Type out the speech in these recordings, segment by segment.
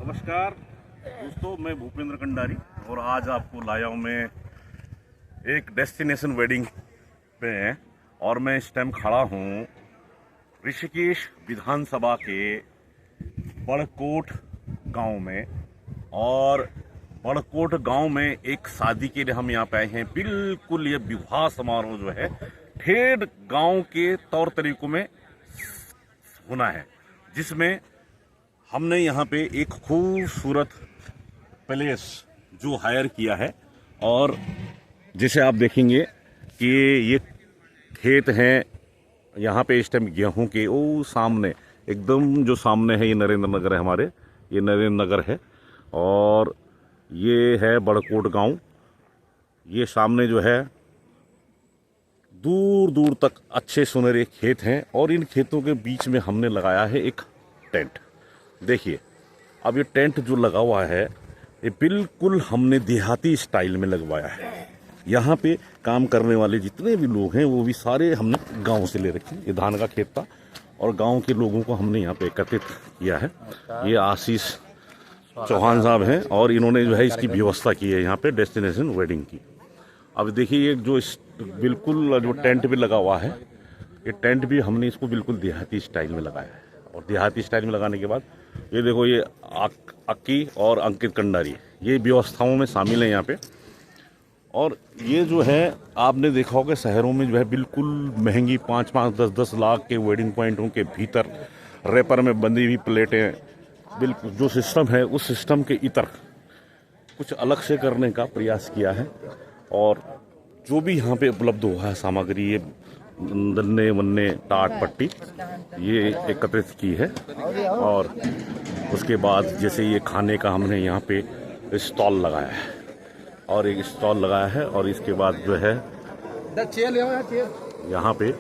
नमस्कार दोस्तों, मैं भूपेंद्र कंडारी और आज आपको लाया हूँ मैं एक डेस्टिनेशन वेडिंग पे है। और मैं इस टाइम खड़ा हूँ ऋषिकेश विधानसभा के बड़कोट गांव में। और बड़कोट गांव में एक शादी के लिए हम यहाँ पे आए हैं। बिल्कुल ये विवाह समारोह जो है ठेठ गांव के तौर तरीकों में होना है, जिसमें हमने यहाँ पे एक खूबसूरत पैलेस जो हायर किया है। और जैसे आप देखेंगे कि ये खेत हैं यहाँ पे इस टाइम गेहूं के। वो सामने एकदम जो सामने है ये नरेंद्र नगर है, हमारे ये नरेंद्र नगर है। और ये है बड़कोट गांव। ये सामने जो है दूर दूर तक अच्छे सुनहरे खेत हैं और इन खेतों के बीच में हमने लगाया है एक टेंट। देखिए, अब ये टेंट जो लगा हुआ है ये बिल्कुल हमने देहाती स्टाइल में लगवाया है। यहाँ पे काम करने वाले जितने भी लोग हैं वो भी सारे हमने गांव से ले रखे। ये धान का खेत था और गांव के लोगों को हमने यहाँ पे एकत्रित किया है। ये आशीष चौहान साहब हैं और इन्होंने जो है इसकी व्यवस्था की है यहाँ पे डेस्टिनेशन वेडिंग की। अब देखिए, ये जो बिल्कुल जो टेंट भी लगा हुआ है, ये टेंट भी हमने इसको बिल्कुल देहाती स्टाइल में लगाया है। और देहाती स्टाइल में लगाने के बाद ये देखो, ये अक्की और अंकित कंडारी ये व्यवस्थाओं में शामिल है यहाँ पे। और ये जो है आपने देखा होगा शहरों में जो है बिल्कुल महंगी 5-5, 10-10 लाख के वेडिंग पॉइंटों के भीतर रैपर में बंधी हुई प्लेटें, बिल्कुल जो सिस्टम है उस सिस्टम के इतर कुछ अलग से करने का प्रयास किया है। और जो भी यहाँ पे उपलब्ध हुआ है सामग्री, ये नन्हे वन्ने टाट पट्टी ये एकत्रित की है। और उसके बाद जैसे ये खाने का हमने यहाँ पे स्टॉल लगाया है और एक स्टॉल लगाया है। और इसके बाद जो है यहाँ पे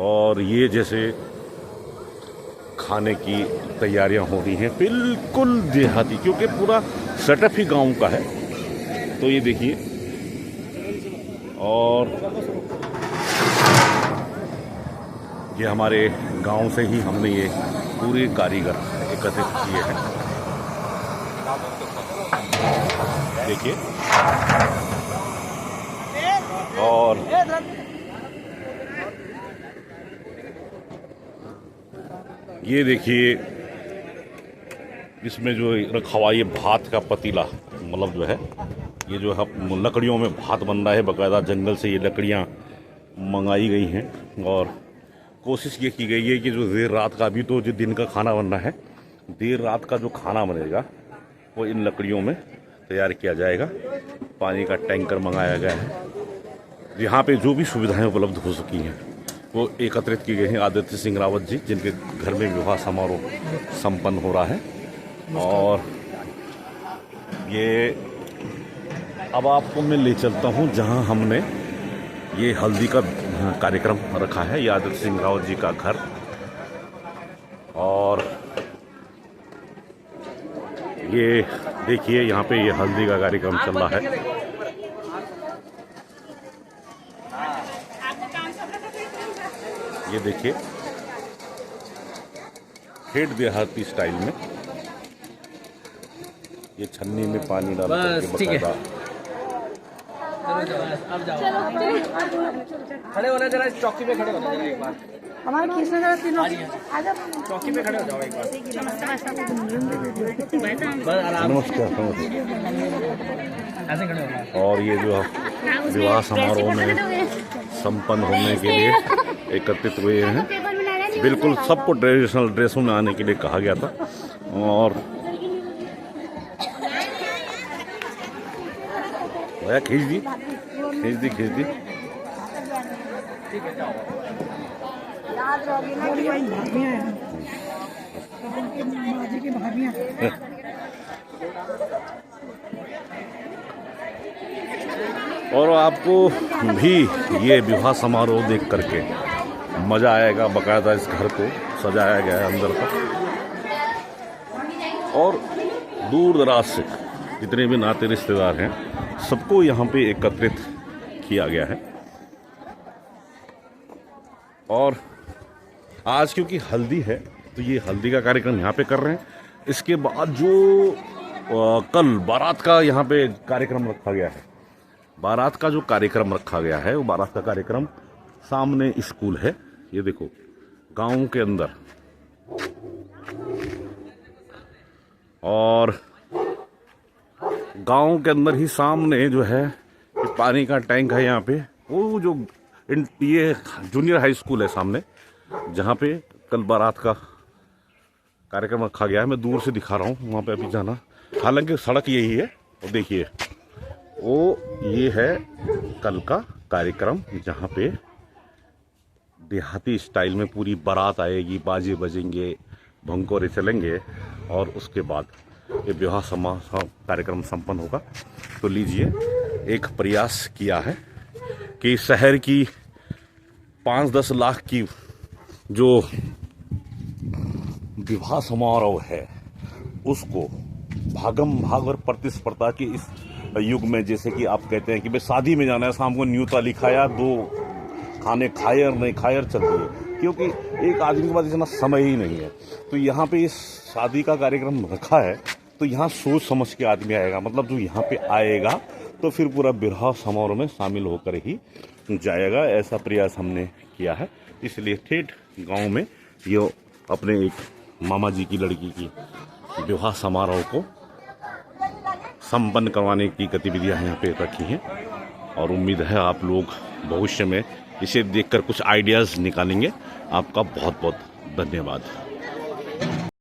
और ये जैसे खाने की तैयारियां हो रही हैं बिल्कुल देहाती, क्योंकि पूरा सेटअप ही गांव का है। तो ये देखिए, और ये हमारे गांव से ही हमने ये पूरे कारीगर एकत्रित किए हैं। देखिए, और ये देखिए इसमें जो रखा हुआ ये भात का पतीला, मतलब जो है ये जो है लकड़ियों में भात बन रहा है। बाकायदा जंगल से ये लकड़ियाँ मंगाई गई हैं और कोशिश ये की गई है कि जो देर रात का, अभी तो जो दिन का खाना बन रहा है, देर रात का जो खाना बनेगा वो इन लकड़ियों में तैयार किया जाएगा। पानी का टैंकर मंगाया गया है। यहाँ पे जो भी सुविधाएं उपलब्ध हो सकी हैं वो एकत्रित की गई हैं। आदित्य सिंह रावत जी, जिनके घर में विवाह समारोह संपन्न हो रहा है। और ये अब आपको मैं ले चलता हूँ जहाँ हमने ये हल्दी का कार्यक्रम रखा है। ये आदित्य सिंह रावत जी का घर। और ये देखिए, यहाँ पे ये हल्दी का कार्यक्रम चल रहा है। ये देखिए, ठेठ देहाती स्टाइल में ये छन्नी में पानी डाल करके बकायदा। अब जाओ, खड़े होना जरा, चौकी पे खड़े होना जरा एक बार। हमारे खींचना जरा तीनों, आजा चौकी पे खड़े हो जाओ एक बार। नमस्कार। ऐसे खड़े होना। और ये जो विवाह समारोह में संपन्न होने के लिए एकत्रित हुए हैं, बिल्कुल सबको ट्रेडिशनल ड्रेसों में आने के लिए कहा गया था। और खींच दी। और आपको भी ये विवाह समारोह देख करके मजा आएगा। बाकायदा इस घर को सजाया गया है अंदर तक। और दूर दराज से जितने भी नाते रिश्तेदार हैं सबको यहाँ पे एकत्रित किया गया है। और आज क्योंकि हल्दी है तो ये हल्दी का कार्यक्रम यहाँ पे कर रहे हैं। इसके बाद जो कल बारात का यहाँ पे कार्यक्रम रखा गया है, बारात का जो कार्यक्रम रखा गया है वो बारात का कार्यक्रम सामने स्कूल है, ये देखो गांव के अंदर, और गांव के अंदर ही सामने जो है ये पानी का टैंक है यहाँ पे, वो जो ये जूनियर हाई स्कूल है सामने, जहाँ पे कल बारात का कार्यक्रम रखा गया है। मैं दूर से दिखा रहा हूँ, वहाँ पे अभी जाना, हालांकि सड़क यही है। और देखिए वो ये है कल का कार्यक्रम, जहाँ पे देहाती स्टाइल में पूरी बारात आएगी, बाजे बजेंगे, भंकोरे चलेंगे, और उसके बाद ये विवाह समारोह कार्यक्रम संपन्न होगा। तो लीजिए, एक प्रयास किया है कि शहर की 5-10 लाख की जो विवाह समारोह है उसको भागम भाग और प्रतिस्पर्धा के इस युग में, जैसे कि आप कहते हैं कि भाई शादी में जाना है, शाम को न्यूताली खाया, 2 खाने खाए और नहीं खाए और चल दिए, क्योंकि एक आदमी के पास इतना समय ही नहीं है। तो यहाँ पे इस शादी का कार्यक्रम रखा है, तो यहाँ सोच समझ के आदमी आएगा, मतलब जो यहाँ पे आएगा तो फिर पूरा विवाह समारोह में शामिल होकर ही जाएगा। ऐसा प्रयास हमने किया है, इसलिए ठेठ गांव में ये अपने एक मामा जी की लड़की की विवाह समारोह को संपन्न करवाने की गतिविधियां यहाँ पे रखी हैं, और उम्मीद है आप लोग भविष्य में इसे देखकर कुछ आइडियाज़ निकालेंगे। आपका बहुत बहुत धन्यवाद।